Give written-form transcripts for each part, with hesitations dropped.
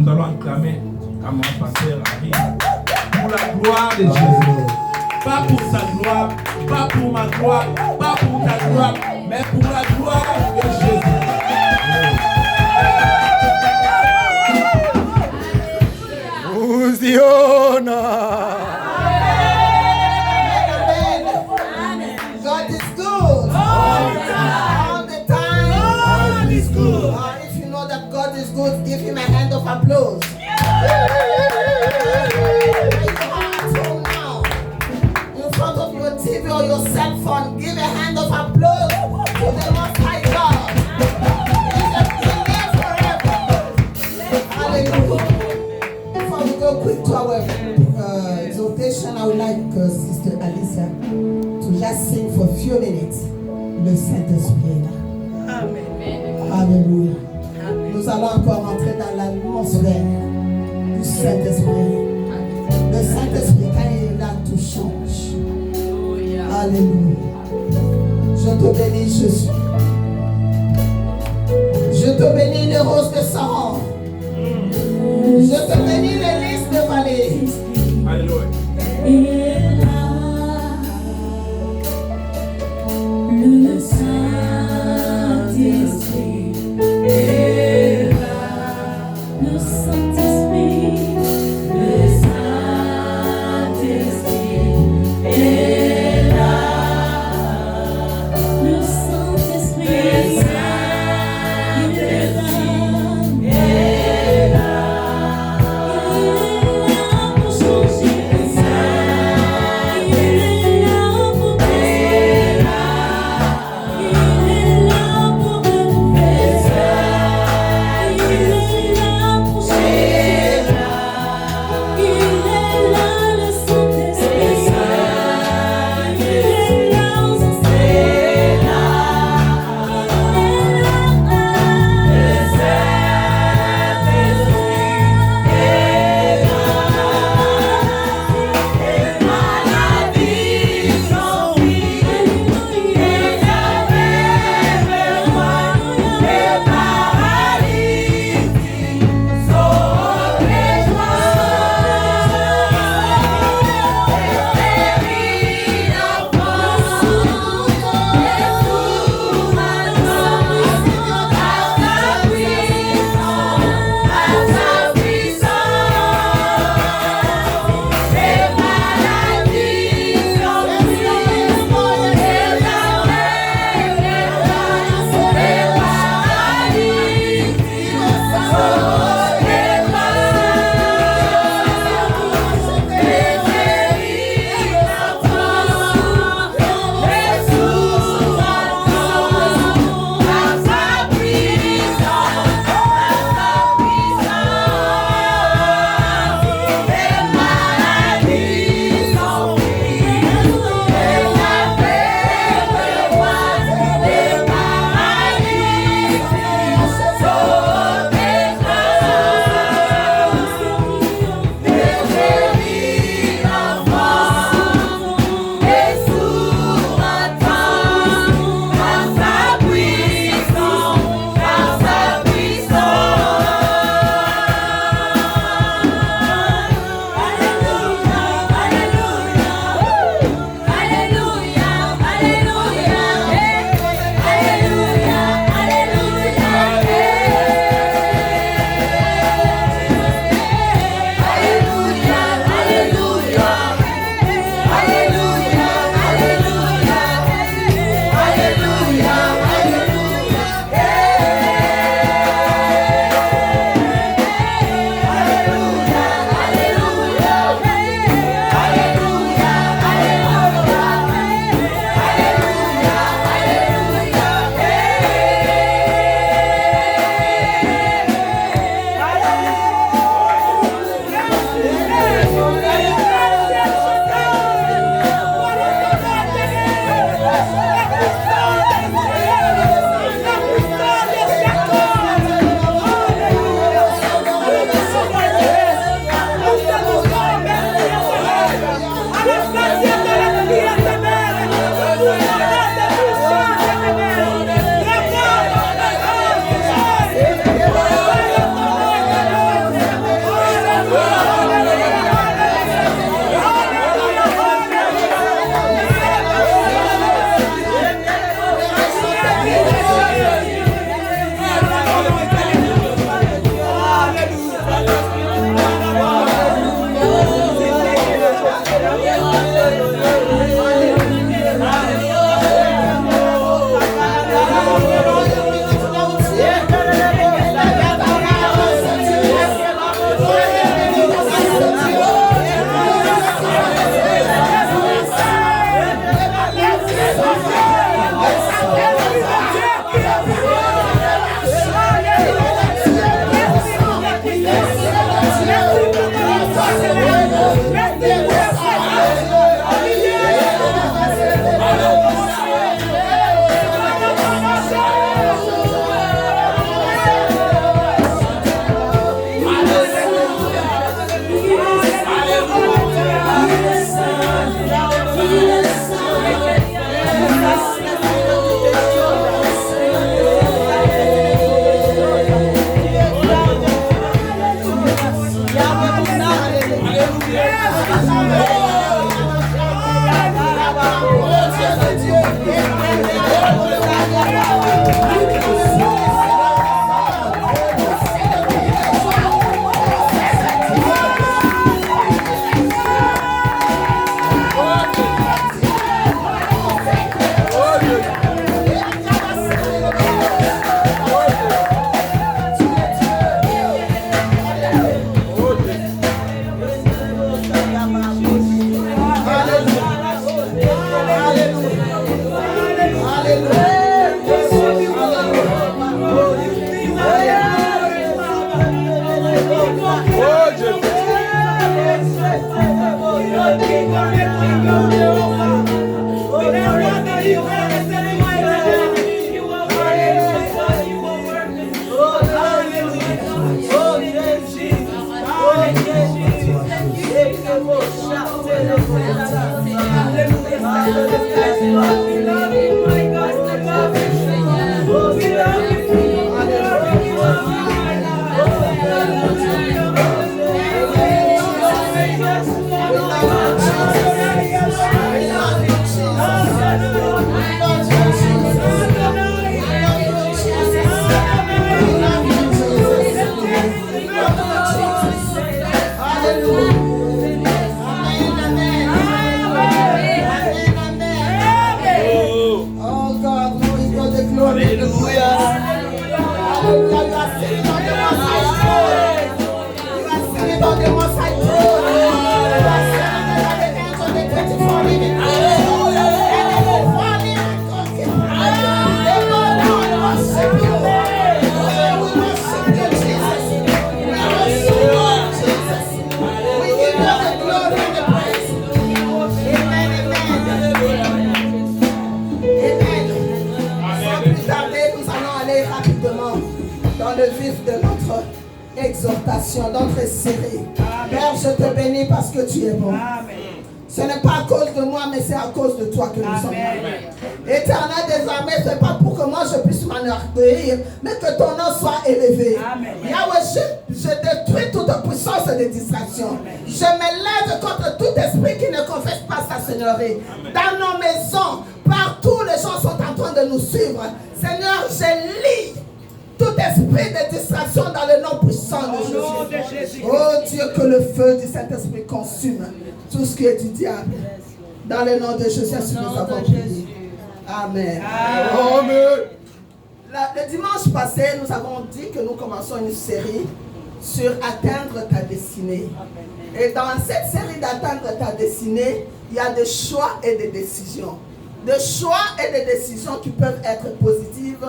nous allons acclamer à mon pasteur Harry pour la gloire de Jésus. Pas pour sa gloire, pas pour ma gloire, pas pour ta gloire, mais pour la gloire de Jésus. Uziona. God is good. All the time. God is good. If you know that God is good, give him a hand of applause. In front of your TV or your cell phone, give a hand of applause to the Most High God. He lives forever. Hallelujah. Before we go quick to our exhortation, I would like Sister Alicia to just sing for a few minutes. Le Saint-Esprit est là. Amen. Alléluia. Nous allons encore entrer dans l'atmosphère du Saint-Esprit. Le Saint-Esprit, quand il est là, tout change. Alléluia. Je te bénis, Jésus. Je te bénis, les roses de Saron. Je te bénis, les lys de vallée. Alléluia. Le Saint-Esprit est là. Le Saint-Esprit, le Saint-Esprit est là. Le Saint-Esprit est là. Il est là. Il est là pour changer. Il est là pour Oh Jésus. Notre série. Père, je te bénis parce que tu es bon. Amen. Ce n'est pas à cause de moi, mais c'est à cause de toi que nous sommes là. Éternel des armées, ce n'est pas pour que moi je puisse m'enorgueillir, mais que ton nom soit élevé. Yahweh, je détruis toute puissance de distraction. Amen. Je m'élève contre tout esprit qui ne confesse pas sa seigneurie. Dans nos maisons, partout les gens sont en train de nous suivre. Seigneur, je lis tout esprit de distraction dans le nom puissant de Jésus. Oh Dieu, que le feu du Saint-Esprit consume tout ce qui est du diable. Dans le nom de Jésus, nous avons prié. Amen. Amen. Le dimanche passé, nous avons dit que nous commençons une série sur atteindre ta destinée. Et dans cette série d'atteindre ta destinée, il y a des choix et des décisions. Des choix et des décisions qui peuvent être positives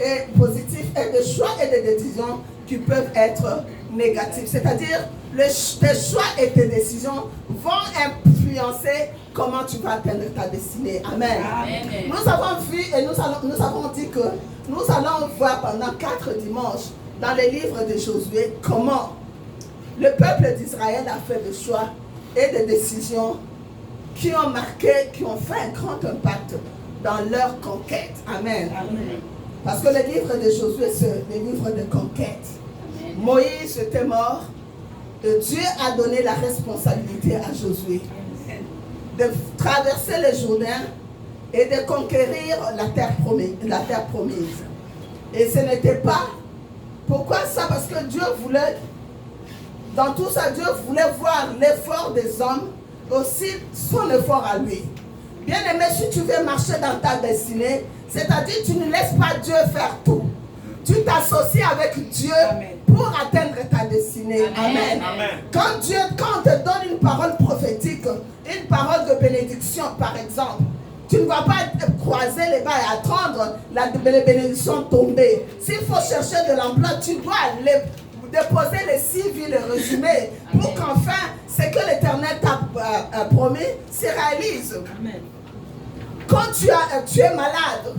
et des choix et des décisions qui peuvent être négatives. C'est-à-dire, tes choix et tes décisions vont influencer comment tu vas atteindre ta destinée. Amen. Amen. Nous avons vu et nous avons dit que nous allons voir pendant 4 dimanches dans les livres de Josué comment le peuple d'Israël a fait des choix et des décisions qui ont marqué, qui ont fait un grand impact dans leur conquête. Amen. Amen. Parce que le livre de Josué, c'est le livre de conquête. Amen. Moïse était mort. Et Dieu a donné la responsabilité à Josué de traverser le Jourdain et de conquérir la terre promise. Et ce n'était pas... Pourquoi ça? Parce que Dieu voulait... Dans tout ça, Dieu voulait voir l'effort des hommes, aussi son effort à lui. Bien aimé, si tu veux marcher dans ta destinée, c'est-à-dire tu ne laisses pas Dieu faire tout. Tu t'associes avec Dieu pour atteindre ta destinée. Amen. Amen. Quand on te donne une parole prophétique, une parole de bénédiction par exemple, tu ne vas pas croiser les bras et attendre la bénédiction tomber. S'il faut chercher de l'emploi, tu dois aller déposer les 6 villes résumées pour qu'enfin ce que l'Éternel t'a promis se réalise. Amen. Quand tu es malade,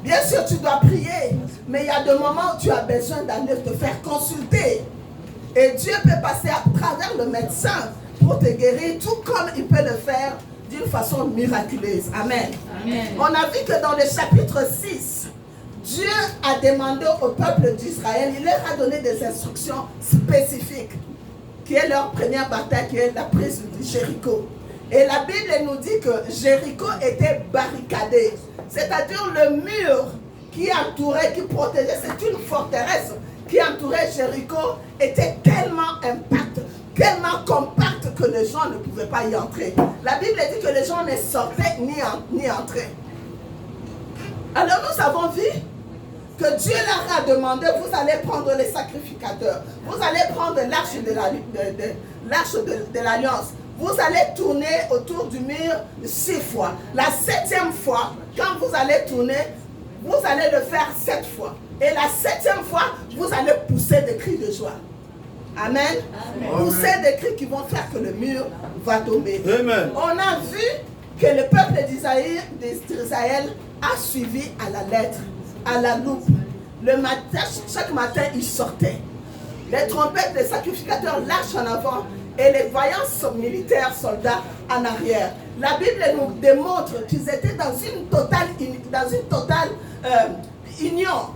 bien sûr tu dois prier, mais il y a des moments où tu as besoin d'aller te faire consulter. Et Dieu peut passer à travers le médecin pour te guérir, tout comme il peut le faire d'une façon miraculeuse. Amen. Amen. On a vu que dans le chapitre 6, Dieu a demandé au peuple d'Israël, il leur a donné des instructions spécifiques, qui est leur première bataille, qui est la prise de Jéricho. Et la Bible nous dit que Jéricho était barricadé, c'est-à-dire le mur qui entourait, qui protégeait, c'est une forteresse qui entourait Jéricho, était tellement impact, tellement compact que les gens ne pouvaient pas y entrer. La Bible dit que les gens ne sortaient ni entraient. Alors nous avons vu que Dieu leur a demandé, vous allez prendre les sacrificateurs, vous allez prendre l'arche de l'alliance, vous allez tourner autour du mur 6 fois. La 7e fois, quand vous allez tourner, vous allez le faire 7 fois. Et la 7e fois, vous allez pousser des cris de joie. Amen. Pousser des cris qui vont faire que le mur va tomber. Amen. On a vu que le peuple d'Israël a suivi à la lettre, à la loupe. Le matin, chaque matin, ils sortaient. Les trompettes des sacrificateurs lâchent en avant et les vaillants militaires soldats en arrière. La Bible nous démontre qu'ils étaient dans une totale union.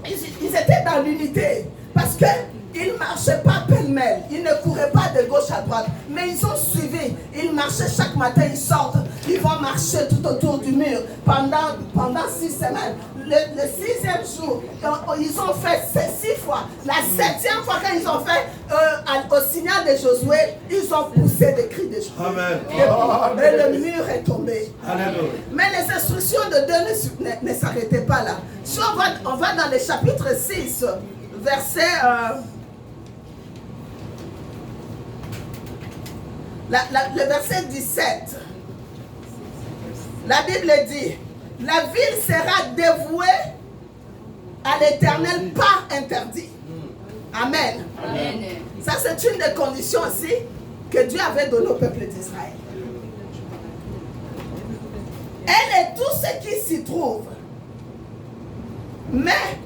Ils étaient dans l'unité parce qu'ils ne marchaient pas pêle-mêle, ils ne couraient pas de gauche à droite, mais ils ont suivi. Ils marchaient chaque matin, ils sortent, ils vont marcher tout autour du mur pendant 6 semaines. Le 6e jour, ils ont fait 6 fois. La 7e fois quand ils ont fait au signal de Josué, ils ont poussé des cris de joie. Amen. Et le mur est tombé. Alléluia. Mais les instructions de Dieu ne s'arrêtaient pas là. Si on va dans le chapitre 6, verset... le verset 17. La Bible dit, la ville sera dévouée à l'Éternel, pas interdit. Amen. Amen. Ça, c'est une des conditions aussi que Dieu avait données au peuple d'Israël. Elle et tout ce qui s'y trouve. Mais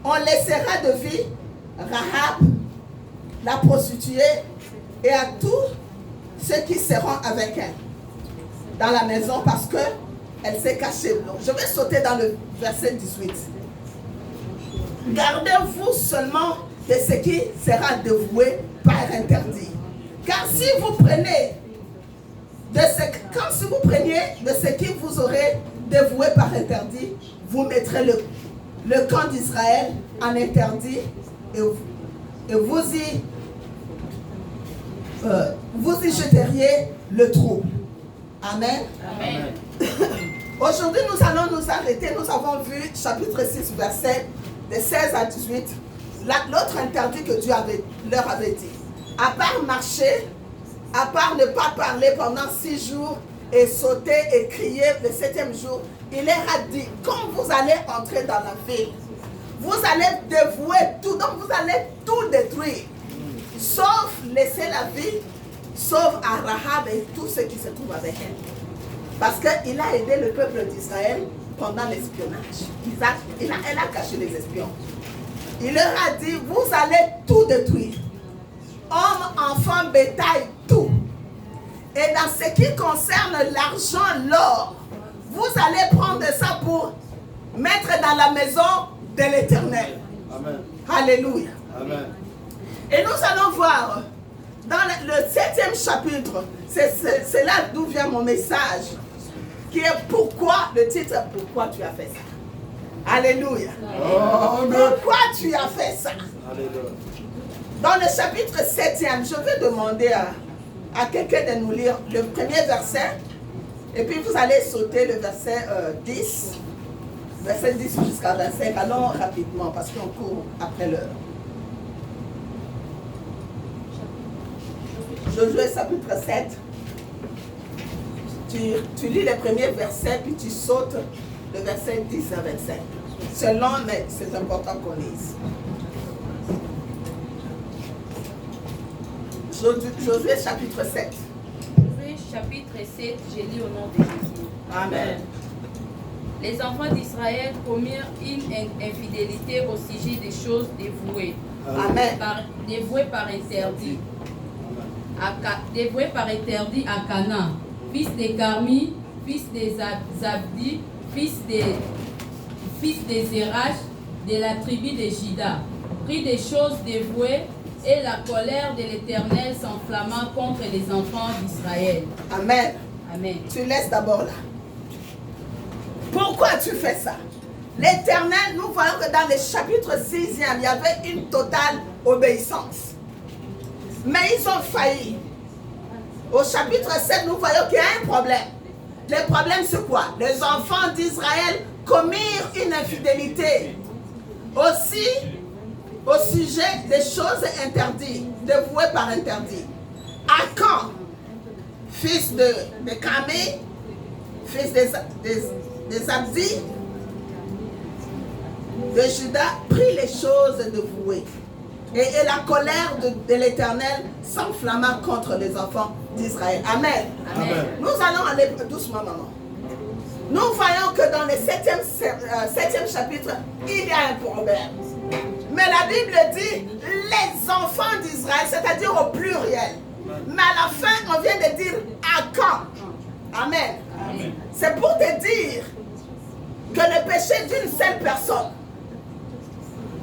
on laissera de vie Rahab, la prostituée, et à tous ceux qui seront avec elle dans la maison parce que elle s'est cachée. Donc, je vais sauter dans le verset 18. Gardez-vous seulement de ce qui sera dévoué par interdit. Car si vous preniez de ce qui vous aurait dévoué par interdit, vous mettrez le camp d'Israël en interdit et vous y jeteriez le trou. Amen. Amen. Aujourd'hui, nous allons nous arrêter. Nous avons vu chapitre 6, verset de 16 à 18. L'autre interdit que Dieu leur avait dit. À part marcher, à part ne pas parler pendant 6 jours et sauter et crier le 7e jour, il leur a dit, quand vous allez entrer dans la ville, vous allez dévouer tout, donc vous allez tout détruire, sauf laisser la ville, sauf à Rahab et tous ceux qui se trouvent avec elle. Parce qu'il a aidé le peuple d'Israël pendant l'espionnage. Elle a caché les espions. Il leur a dit, vous allez tout détruire. Hommes, enfants, bétail, tout. Et dans ce qui concerne l'argent, l'or, vous allez prendre ça pour mettre dans la maison de l'Éternel. Amen. Alléluia. Amen. Et nous allons voir dans le 7e chapitre, c'est là d'où vient mon message, qui est pourquoi, le titre, pourquoi tu as fait ça. Alléluia. Pourquoi tu as fait ça? Alléluia. Dans le chapitre 7e, je vais demander à quelqu'un de nous lire le premier verset, et puis vous allez sauter le verset 10, verset 10 jusqu'à 25. Allons rapidement parce qu'on court après l'heure. Josué chapitre 7. Tu lis les premiers versets, puis tu sautes le verset 10 à 25. C'est long, mais c'est important qu'on lise. Josué chapitre 7. Josué chapitre 7, je lis au nom de Jésus. Amen. Les enfants d'Israël commirent une infidélité au sujet des choses dévouées. Amen. Dévouées par interdit. Dévouées par interdit à Canaan, fils de Carmi, fils de Zabdi, fils de Zérach, de la tribu de Juda, prit des choses dévouées, et la colère de l'Éternel s'enflamma contre les enfants d'Israël. Amen. Amen. Tu laisses d'abord là. Pourquoi tu fais ça? L'Éternel, nous voyons que dans le chapitre 6e, il y avait une totale obéissance. Mais ils ont failli. Au chapitre 7, nous voyons qu'il y a un problème. Le problème, c'est quoi? Les enfants d'Israël commirent une infidélité. Aussi, au sujet des choses interdites, dévouées par interdit. Akan, fils de Camé, fils des Abdi, de Juda, prit les choses dévouées. Et la colère de l'Éternel s'enflamma contre les enfants d'Israël. Amen. Amen. Nous allons aller doucement, maman. Nous voyons que dans le 7e chapitre, il y a un problème. Mais la Bible dit les enfants d'Israël, c'est-à-dire au pluriel. Mais à la fin, on vient de dire à quand. Amen. Amen. C'est pour te dire que le péché d'une seule personne,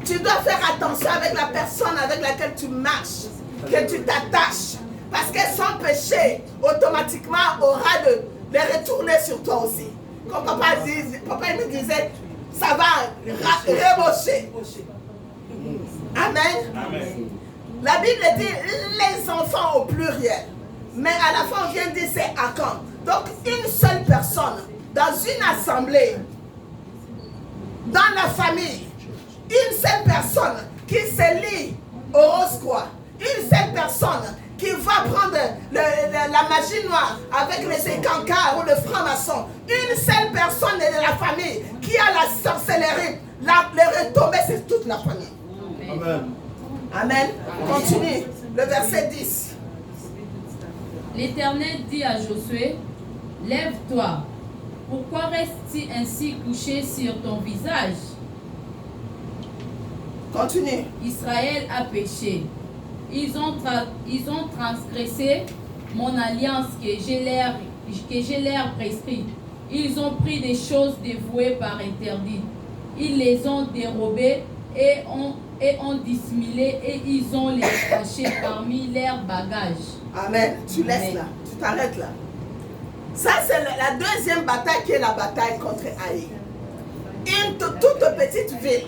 tu dois faire attention avec la personne avec laquelle tu marches, que tu t'attaches. Parce que son péché, automatiquement, aura de retourner sur toi aussi. Comme papa me disait, ça va rebaucher. Amen. Amen. La Bible dit les enfants au pluriel. Mais à la fin, on vient dire c'est à quand. Donc, une seule personne, dans une assemblée, dans la famille, une seule personne qui se lie au rose-croix, une seule personne qui va prendre la magie noire avec les écancars ou le franc-maçon, une seule personne de la famille qui a la sorcellerie, les retombées, c'est toute la famille. Amen. Amen. Continue. Le verset 10. L'Éternel dit à Josué, lève-toi. Pourquoi restes-tu ainsi couché sur ton visage? Continue. Israël a péché. Ils ont transgressé mon alliance que j'ai leur prescrite. Ils ont pris des choses dévouées par interdit. Ils les ont dérobées et ont dissimulé et ils ont les cachés parmi leurs bagages. Amen. Tu laisses Amen. là. Tu t'arrêtes là. Ça, c'est la deuxième bataille qui est la bataille contre Haï. Une toute petite ville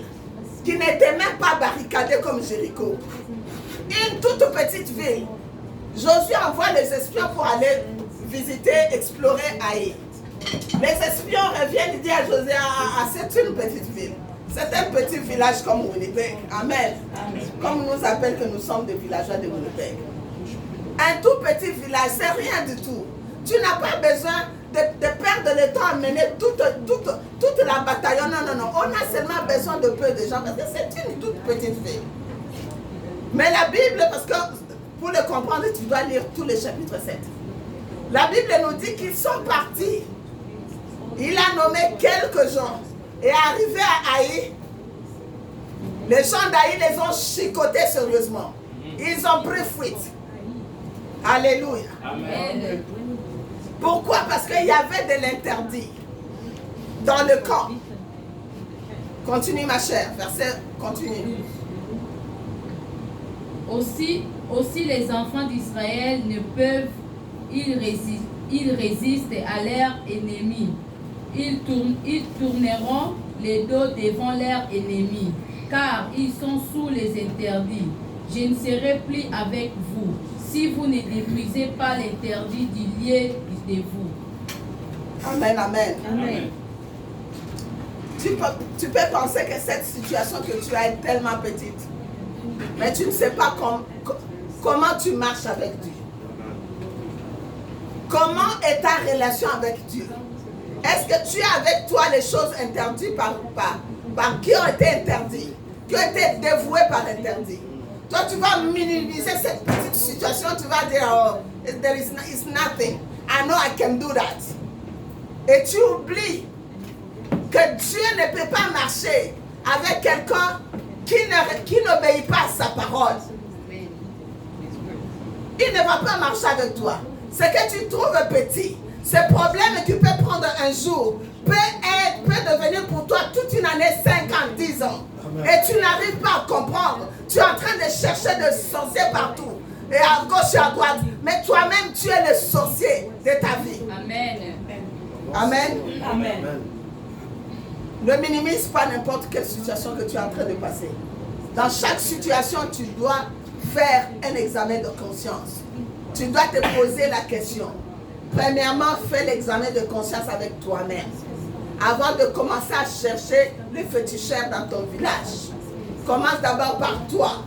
qui n'était même pas barricadée comme Jéricho. Une toute petite ville. Josué envoie les espions pour aller visiter, explorer Haï. Les espions reviennent et disent à Josué, c'est une petite ville. C'est un petit village comme Winnipeg. Amen. Comme nous appelle que nous sommes des villageois de Winnipeg. Un tout petit village, c'est rien du tout. Tu n'as pas besoin de perdre le temps à mener toute la bataille. Non. On a seulement besoin de peu de gens parce que c'est une toute petite ville. Mais la Bible, parce que pour le comprendre, tu dois lire tous les chapitres 7. La Bible nous dit qu'ils sont partis. Il a nommé quelques gens. Et arrivé à Haï, les gens d'Haï les ont chicotés sérieusement. Ils ont pris fuite. Alléluia. Amen. Pourquoi? Parce qu'il y avait de l'interdit dans le camp. Continue ma chère, verset, continue. Aussi les enfants d'Israël ne peuvent, ils résistent à leurs ennemis. Ils tourneront les dos devant leurs ennemis, car ils sont sous les interdits. Je ne serai plus avec vous, si vous ne détruisez pas l'interdit du lieu de vous. Amen, amen. Amen. Tu peux penser que cette situation que tu as est tellement petite. Mais tu ne sais pas comment tu marches avec Dieu. Comment est ta relation avec Dieu? Est-ce que tu as avec toi les choses interdites par qui ont été interdites, qui ont été dévouées par interdit? Toi, tu vas minimiser cette petite situation, tu vas dire, oh, it's nothing. I know I can do that. Et tu oublies que Dieu ne peut pas marcher avec quelqu'un qui n'obéit pas à sa parole. Il ne va pas marcher avec toi. Ce que tu trouves petit, ce problème que tu peux prendre un jour, peut devenir pour toi toute une année, 5 ans, 10 ans. Amen. Et tu n'arrives pas à comprendre. Tu es en train de chercher des sorciers partout. Et à gauche et à droite. Mais toi-même, tu es le sorcier de ta vie. Amen. Amen. Amen. Ne minimise pas n'importe quelle situation que tu es en train de passer. Dans chaque situation, tu dois faire un examen de conscience. Tu dois te poser la question. Premièrement, fais l'examen de conscience avec toi-même. Avant de commencer à chercher les féticheurs dans ton village. Commence d'abord par toi.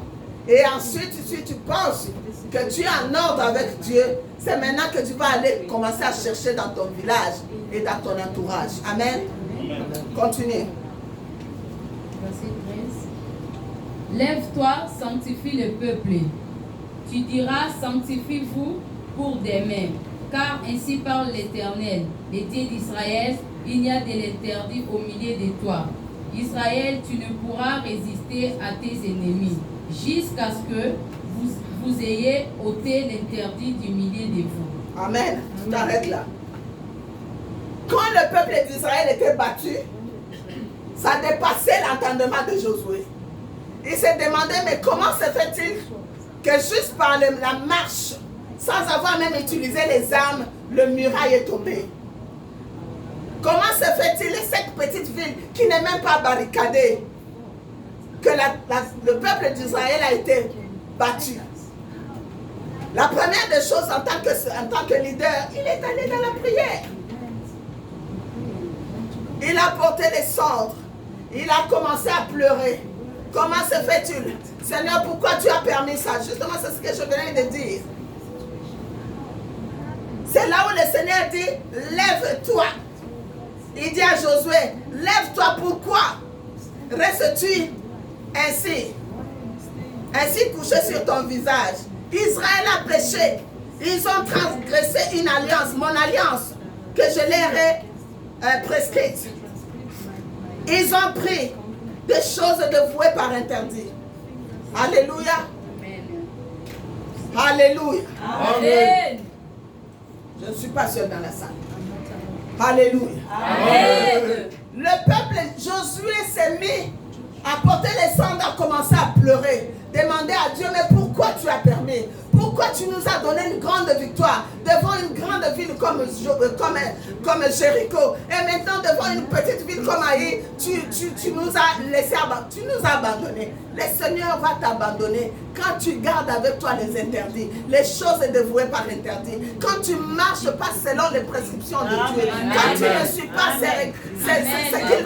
Et ensuite, si tu penses que tu es en ordre avec Dieu, c'est maintenant que tu vas aller commencer à chercher dans ton village et dans ton entourage. Amen. Continue. Verset 13. Lève-toi, sanctifie le peuple. Tu diras, sanctifie-vous pour demain. Car ainsi parle l'Éternel, le Dieu d'Israël, il y a de l'interdit au milieu de toi. Israël, tu ne pourras résister à tes ennemis, jusqu'à ce que vous ayez ôté l'interdit du milieu de vous. Amen. Tu t'arrêtes là. Quand le peuple d'Israël était battu, ça dépassait l'entendement de Josué. Il s'est demandé, mais comment se fait-il que juste par la marche, sans avoir même utilisé les armes, le muraille est tombé? Comment se fait-il cette petite ville qui n'est même pas barricadée, que le peuple d'Israël a été battu? La première des choses en tant que leader, il est allé dans la prière. Il a porté les cendres. Il a commencé à pleurer. Comment se fait-il? Seigneur, pourquoi tu as permis ça? Justement, c'est ce que je venais de dire. C'est là où le Seigneur dit, lève-toi. Il dit à Josué, lève-toi, pourquoi restes-tu ainsi couché sur ton visage? Israël a péché. Ils ont transgressé une alliance, mon alliance, que je leur ai prescrite. Ils ont pris des choses dévouées par interdit. Alléluia. Alléluia. Amen. Je ne suis pas seul dans la salle. Alléluia. Amen. Le peuple, Josué s'est mis à porter les cendres, à commencer à pleurer. Demander à Dieu, mais pourquoi tu as permis? Pourquoi tu nous as donné une grande victoire devant une grande ville comme Jéricho, et maintenant devant une petite ville comme Haï, tu nous as laissé tu nous as abandonnés. Le Seigneur va t'abandonner quand tu gardes avec toi les interdits, les choses dévouées par interdit, quand tu ne marches pas selon les prescriptions de Dieu, quand tu ne suis pas ce qu'il te dit.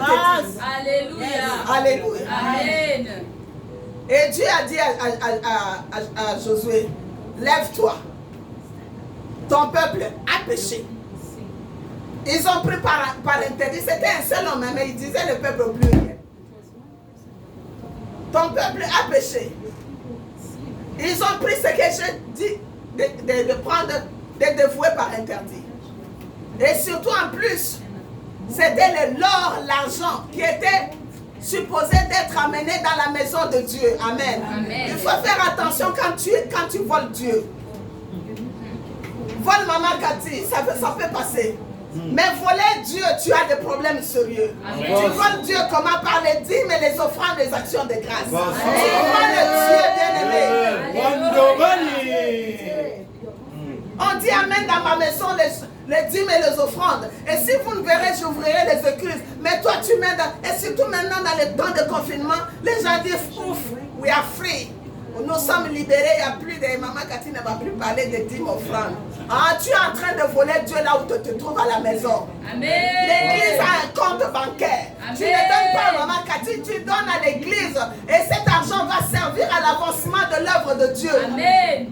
Alléluia. Alléluia. Amen. Et Dieu a dit à Josué, lève-toi. Ton peuple a péché. Ils ont pris par interdit. C'était un seul homme, mais il disait le peuple plus rien. Ton peuple a péché. Ils ont pris ce que je dis de prendre, de dévouer par interdit. Et surtout en plus, c'était l'or, l'argent qui était supposé d'être amené dans la maison de Dieu. Amen. Amen. Il faut faire attention quand tu voles Dieu. Vole Maman Cathy, ça peut passer. Mais voler Dieu, tu as des problèmes sérieux. Amen. Tu voles Dieu comment? Par les dîmes et les offrandes, les actions de grâce. Tu voles Dieu, bien-aimé. On dit Amen dans ma maison, les dîmes et les offrandes. Et si vous ne verrez, j'ouvrirai les écluses. Mais toi, tu mets et surtout maintenant dans les temps de confinement, les gens disent ouf, we are free. Nous sommes libérés, il n'y a plus de Maman Cathy ne va plus parler de dîmes offrandes. Ah, tu es en train de voler Dieu là où tu te trouves à la maison. Amen. L'église a un compte bancaire. Amen. Tu ne donnes pas à Maman Cathy, tu donnes à l'église. Et cet argent va servir à l'avancement de l'œuvre de Dieu. Amen.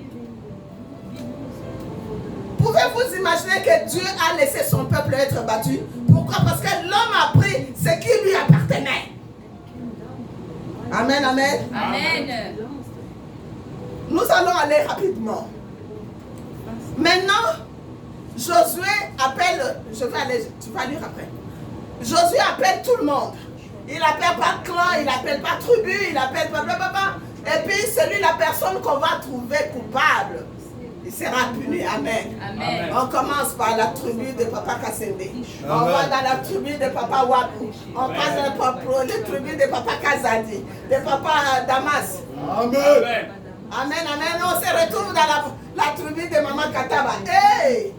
Pouvez-vous imaginer que Dieu a laissé son peuple être battu? Pourquoi? Parce que l'homme a pris ce qui lui appartenait. Amen, amen. Amen. Nous allons aller rapidement. Maintenant, Josué appelle, tu vas lire après. Josué appelle tout le monde. Il appelle pas clan, il appelle pas tribu, il appelle pas blablabla. Et puis la personne qu'on va trouver coupable, il sera puni. Amen. Amen. On commence par la tribu de Papa Kassende. On va dans la tribu de Papa Wapu. On passe dans la tribu de Papa Kazadi, de Papa Damas. Amen. Amen, amen. On se retrouve dans la tribu de Maman Kataba. Hey!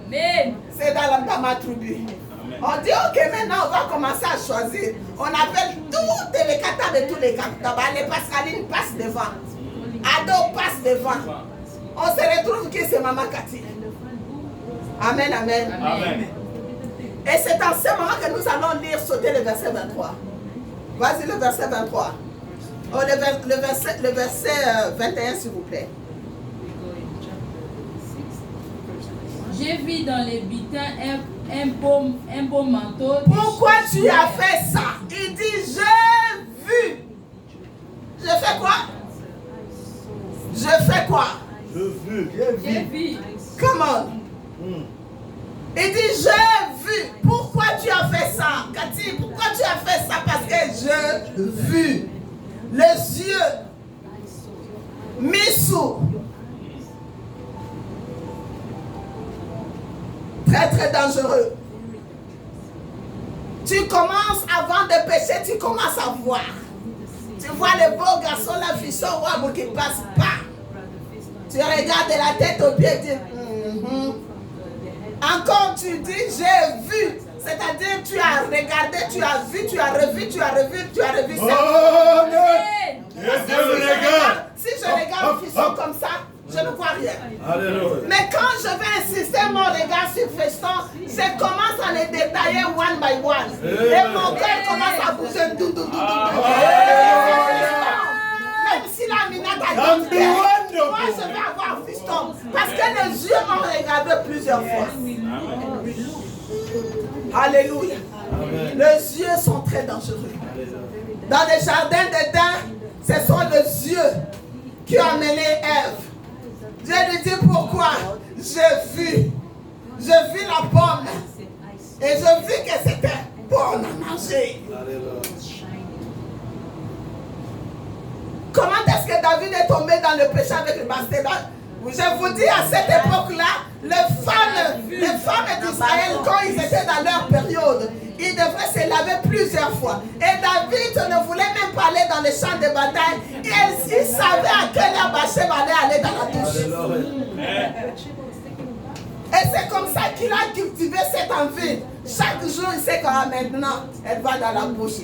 Amen. C'est dans ma tribu. On dit, ok, maintenant on va commencer à choisir. On appelle toutes les katas de tous les Kataba. Les Pascaline passent devant. Ado passe devant. On se retrouve qui c'est Maman Cathy. Amen, amen. Amen. Et c'est en ce moment que nous allons lire, sauter le verset 23. Vas-y, le verset 23. Oh, le verset 21, s'il vous plaît. J'ai vu dans les butins un beau manteau. Pourquoi tu as fait ça? Il dit, j'ai vu. Je fais quoi? Je fais quoi? J'ai vu. Come on. Il dit, j'ai vu. Pourquoi tu as fait ça? Cathy, pourquoi tu as fait ça? Parce que j'ai vu. Les yeux mis sous. Très très dangereux. Tu commences avant de pécher, tu commences à voir. Tu vois les beaux garçons, la fiston, qui ne passent pas. Tu regardes de la tête aux pieds, tu dis, Encore tu dis, j'ai vu. C'est-à-dire, tu as regardé, tu as vu, tu as revu, tu as revu, tu as revu. Si je regarde le fiston comme ça, je ne vois rien. Alléluia. Mais quand je vais insister mon regard sur le fiston, je commence à les détailler one by one. Et mon cœur commence à bouger. Même si la minette a dit, moi je vais avoir fiston. Parce que les yeux m'ont regardé plusieurs fois. Alléluia. Les yeux sont très dangereux. Dans le jardin d'Éden, ce sont les yeux qui ont amené Ève. Dieu lui dit pourquoi? J'ai vu la pomme et j'ai vu que c'était bon à manger. Comment est-ce que David est tombé dans le péché avec le Bathsheba? Je vous dis, à cette époque-là, les femmes d'Israël, quand ils étaient dans leur période, ils devraient se laver plusieurs fois. Et David ne voulait même pas aller dans les champs de bataille. Il savait à quelle heure Bathsheba allait aller dans la douche. Et c'est comme ça qu'il a cultivé cette envie. Chaque jour, il sait que maintenant, elle va dans la bouche.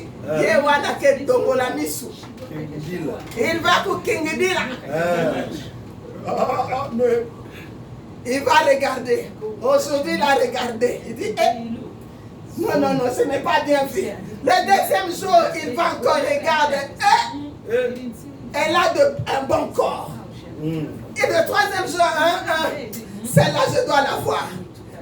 Il va pour Kingdila. Il va regarder. Aujourd'hui, il a regardé. Il dit, non, ce n'est pas bien fait. Le deuxième jour, il va encore regarder. Elle a un bon corps. Et le troisième jour, celle-là, je dois la voir.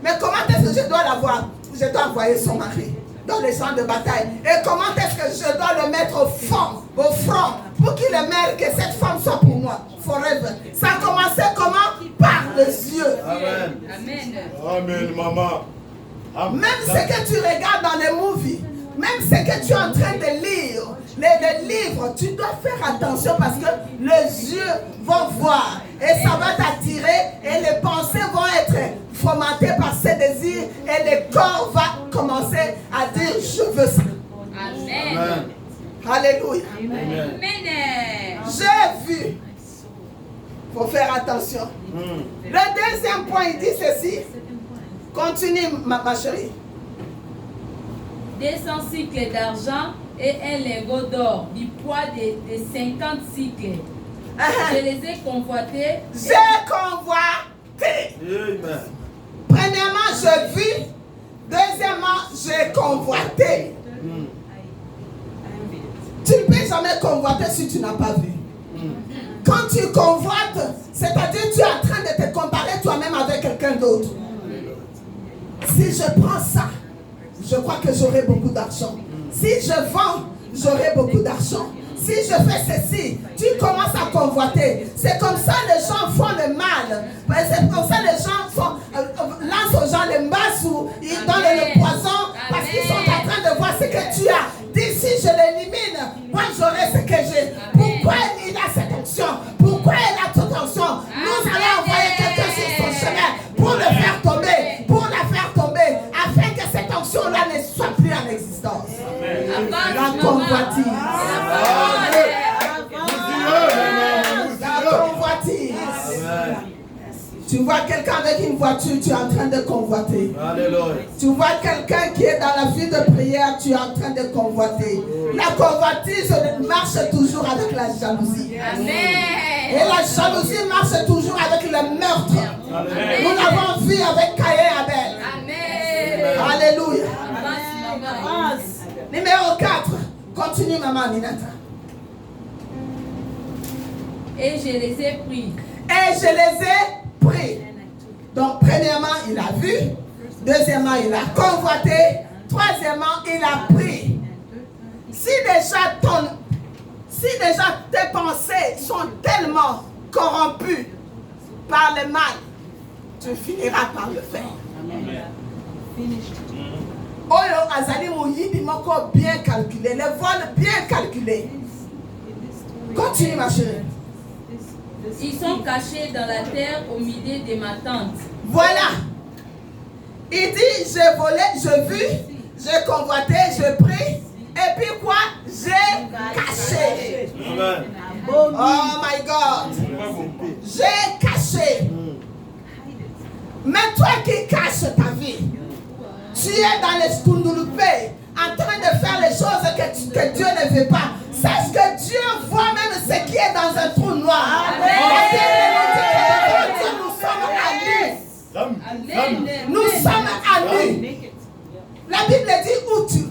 Mais comment est-ce que je dois la voir? Je dois envoyer son mari dans les champs de bataille. Et comment est-ce que je dois le mettre au front, pour qu'il mérite que cette femme soit pour moi, forever. Ça a commencé comment? Par les yeux. Amen. Amen, maman. Amen. Même ce que tu regardes dans les movies, même ce que tu es en train de lire, les livres, tu dois faire attention parce que les yeux vont voir et ça va t'attirer et les pensées vont être formatées par ces désirs et le corps va commencer à dire je veux ça. Amen. Amen. Alléluia. Amen. J'ai vu. Il faut faire attention. Le deuxième point, il dit ceci. Continue, ma chérie. 200 cycles d'argent et un lingot d'or du poids de 50 cycles. Je les ai convoités. J'ai convoité. Amen. Premièrement, j'ai vu. Deuxièmement, j'ai convoité. Tu ne peux jamais convoiter si tu n'as pas vu. Quand tu convoites, c'est-à-dire tu es en train de te comparer toi-même avec quelqu'un d'autre. Si je prends ça, je crois que j'aurai beaucoup d'argent. Si je vends, j'aurai beaucoup d'argent. Si je fais ceci, tu commences à convoiter. C'est comme ça les gens font le mal. C'est comme ça les gens lancent aux gens les masses ou ils donnent le poison parce qu'ils sont en train de voir ce que tu as. D'ici je l'élimine, moi j'aurai ce que j'ai. Pourquoi il a cette onction? Pourquoi il a cette onction? Nous allons envoyer quelqu'un sur son chemin pour le faire tomber, afin que cette onction-là ne soit plus en existence. La convoitise. La convoitise. Tu vois quelqu'un avec une voiture, tu es en train de convoiter. Alléluia. Tu vois quelqu'un qui est dans la vie de prière, tu es en train de convoiter. La convoitise marche toujours avec la jalousie. Amen. Et la jalousie marche toujours avec le meurtre. Amen. Nous l'avons vu avec Caïn et Abel. Amen. Alléluia. Avance. Numéro 4. Continue, maman Ninata. Et je les ai pris. Et je les ai pris. Donc, premièrement, il a vu. Deuxièmement, il a convoité. Troisièmement, il a pris. Si Si déjà tes pensées sont tellement corrompues par le mal, tu finiras par le faire. Oyo azali moyidi moko bien calculé, le vol bien calculé. Continue ma chérie. Ils sont cachés dans la terre au milieu de ma tente. Voilà. Il dit, j'ai volé, j'ai vu, j'ai convoité, j'ai pris. Et puis quoi? J'ai caché. Amen. Oh my God. J'ai caché. Mais toi qui caches ta vie, tu es dans les skundulupé, en train de faire les choses que Dieu ne veut pas. Sache que Dieu voit même ce qui est dans un trou noir. Nous sommes à nu. La Bible dit où tu.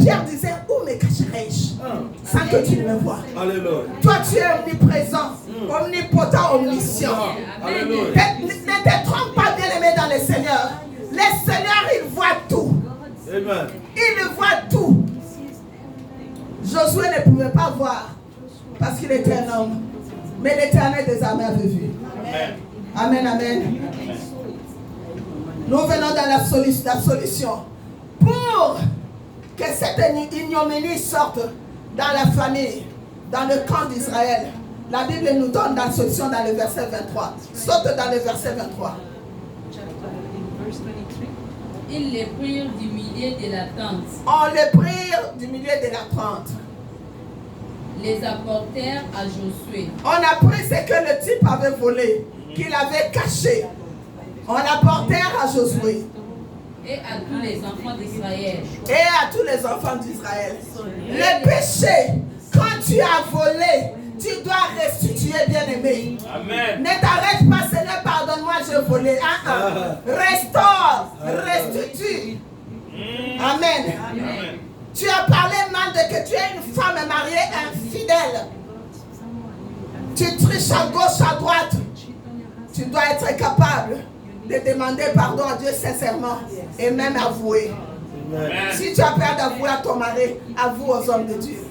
Pierre disait, où me cacherai-je sans que tu ne me vois. Alléluia. Toi tu es omniprésent, omnipotent, omniscient. Alléluia. Ne te trompe pas, bien-aimé dans le Seigneur. Le Seigneur, il voit tout. Amen. Il voit tout. Josué ne pouvait pas voir parce qu'il était un homme. Mais l'Éternel des armées avait vu. Amen, amen. Nous venons dans la solution. Pour que cette ignominie sorte dans la famille, dans le camp d'Israël. La Bible nous donne la solution dans le verset 23. Saute dans le verset 23. Ils les prirent du milieu de la tente. On les prirent du milieu de la tente. Les apportèrent à Josué. On a pris ce que le type avait volé, qu'il avait caché. On l'apportèrent à Josué. Et à tous les enfants d'Israël. Et à tous les enfants d'Israël. Le péché, quand tu as volé, tu dois restituer, bien-aimé. Amen. Ne t'arrête pas, Seigneur, pardonne-moi, j'ai volé. Restaure, restitue. Amen. Amen. Tu as parlé mal de que tu es une femme mariée infidèle. Tu triches à gauche, à droite. Tu dois être capable de demander pardon à Dieu sincèrement et même avouer. Amen. Si tu as peur d'avouer à ton mari, avoue aux hommes de Dieu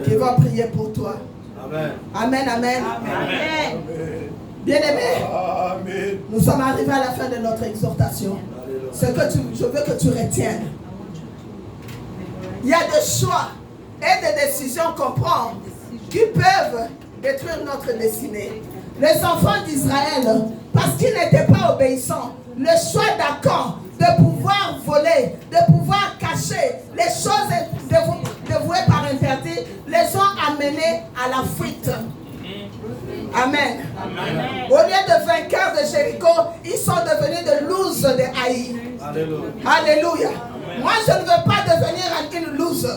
qui vont prier pour toi. Amen. Amen, amen. Amen. Bien-aimé, Amen. nous sommes arrivés à la fin de notre exhortation. Ce que je veux que tu retiennes. Il y a des choix et des décisions qu'on prend qui peuvent détruire notre destinée. Les enfants d'Israël, parce qu'ils n'étaient pas obéissants, le choix d'Akan de pouvoir voler, de pouvoir cacher les choses dévouées par interdit, les ont amenés à la fuite. Amen. Amen. Au lieu de vainqueurs de Jéricho, ils sont devenus de looses de Haï. Alléluia. Alléluia. Moi, je ne veux pas devenir une loose.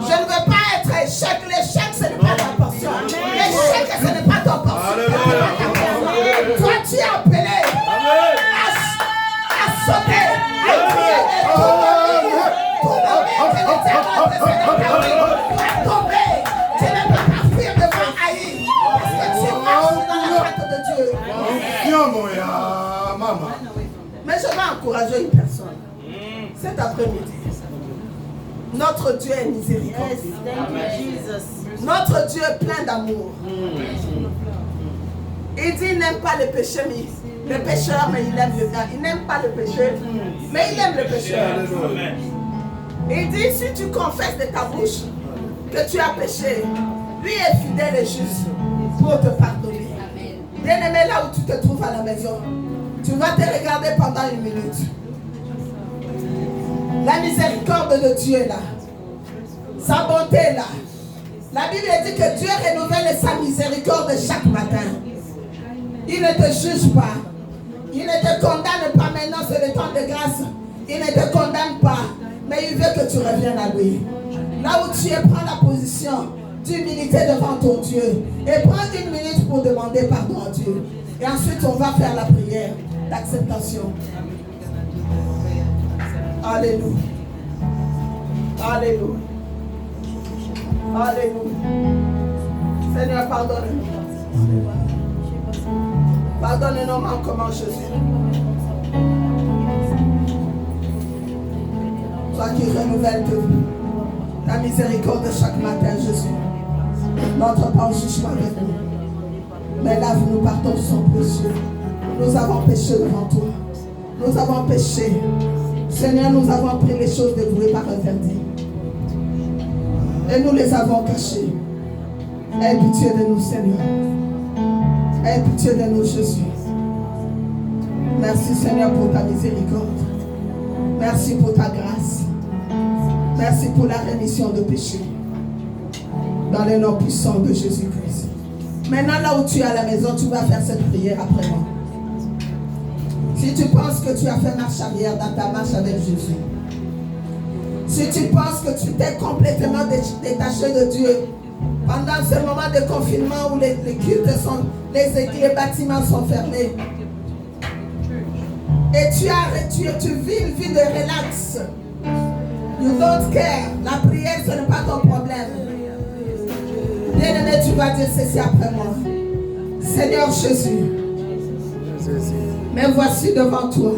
Je ne veux pas être échec. L'échec, ce n'est pas ta portion. L'échec, ce n'est pas ton portion. Alléluia. Toi, tu es appelé à sauter, à crier, tomber. Tu ne peux pas fuir devant Haï. Parce que tu marches dans la tête de Dieu. Mais je vais encourager une personne. Cet après-midi, notre Dieu est miséricordieux. Notre Dieu est plein d'amour. Il dit il n'aime pas le péché, mais le pécheur, mais il aime le bien. Il n'aime pas le péché, mais il aime le pécheur. Il dit si tu confesses de ta bouche que tu as péché, lui est fidèle et juste pour te pardonner. Bien-aimé, là où tu te trouves à la maison, tu vas te regarder pendant une minute. La miséricorde de Dieu est là. Sa bonté est là. La Bible dit que Dieu renouvelle sa miséricorde chaque matin. Il ne te juge pas. Il ne te condamne pas maintenant, c'est le temps de grâce. Il ne te condamne pas. Mais il veut que tu reviennes à lui. Là où tu es, prends la position d'humilité devant ton Dieu. Et prends une minute pour demander pardon à Dieu. Et ensuite, on va faire la prière d'acceptation. Alléluia. Alléluia. Alléluia. Seigneur, pardonne-nous. Pardonne-nous manquements, Jésus. Toi qui renouvelles ta miséricorde chaque matin, Jésus. N'entre pas en jugement avec nous. Mais lave-nous par ton sang précieux. Nous avons péché devant toi. Nous avons péché. Seigneur, nous avons pris les choses dévouées par interdit. Et nous les avons cachées. Aie pitié de nous, Seigneur. Aie pitié de nous, Jésus. Merci, Seigneur, pour ta miséricorde. Merci pour ta grâce. Merci pour la rémission de péché. Dans le nom puissant de Jésus-Christ. Maintenant, là où tu es à la maison, tu vas faire cette prière après moi. Si tu penses que tu as fait marche arrière dans ta marche avec Jésus, si tu penses que tu t'es complètement détaché de Dieu pendant ce moment de confinement où les cultes sont, les bâtiments sont fermés, et tu vis une vie de relax, you don't care, la prière ce n'est pas ton problème. Bien-aimé, tu vas dire ceci après moi. Seigneur Jésus, me voici devant toi.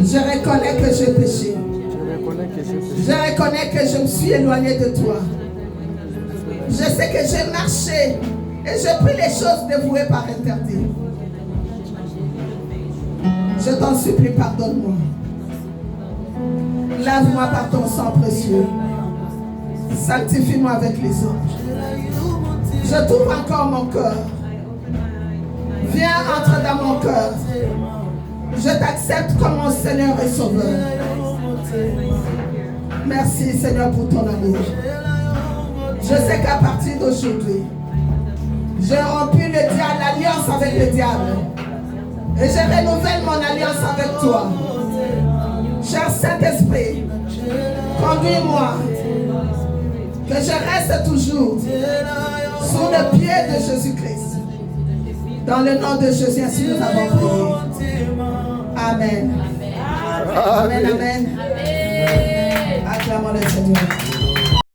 Je reconnais que j'ai péché. Je reconnais que je me suis éloigné de toi. Je sais que j'ai marché et j'ai pris les choses dévouées par interdit. Je t'en supplie, pardonne-moi. Lave-moi par ton sang précieux. Sanctifie-moi avec les anges. Je t'ouvre encore mon cœur. Viens, entre dans mon cœur. Je t'accepte comme mon Seigneur et Sauveur. Merci, Seigneur, pour ton amour. Je sais qu'à partir d'aujourd'hui, j'ai rompu le diable, l'alliance avec le diable. Et je renouvelle mon alliance avec toi. Cher Saint-Esprit, conduis-moi. Que je reste toujours sous le pied de Jésus-Christ. Dans le nom de Jésus, ainsi nous avons prié. Amen. Amen, amen. Acclamons le Seigneur.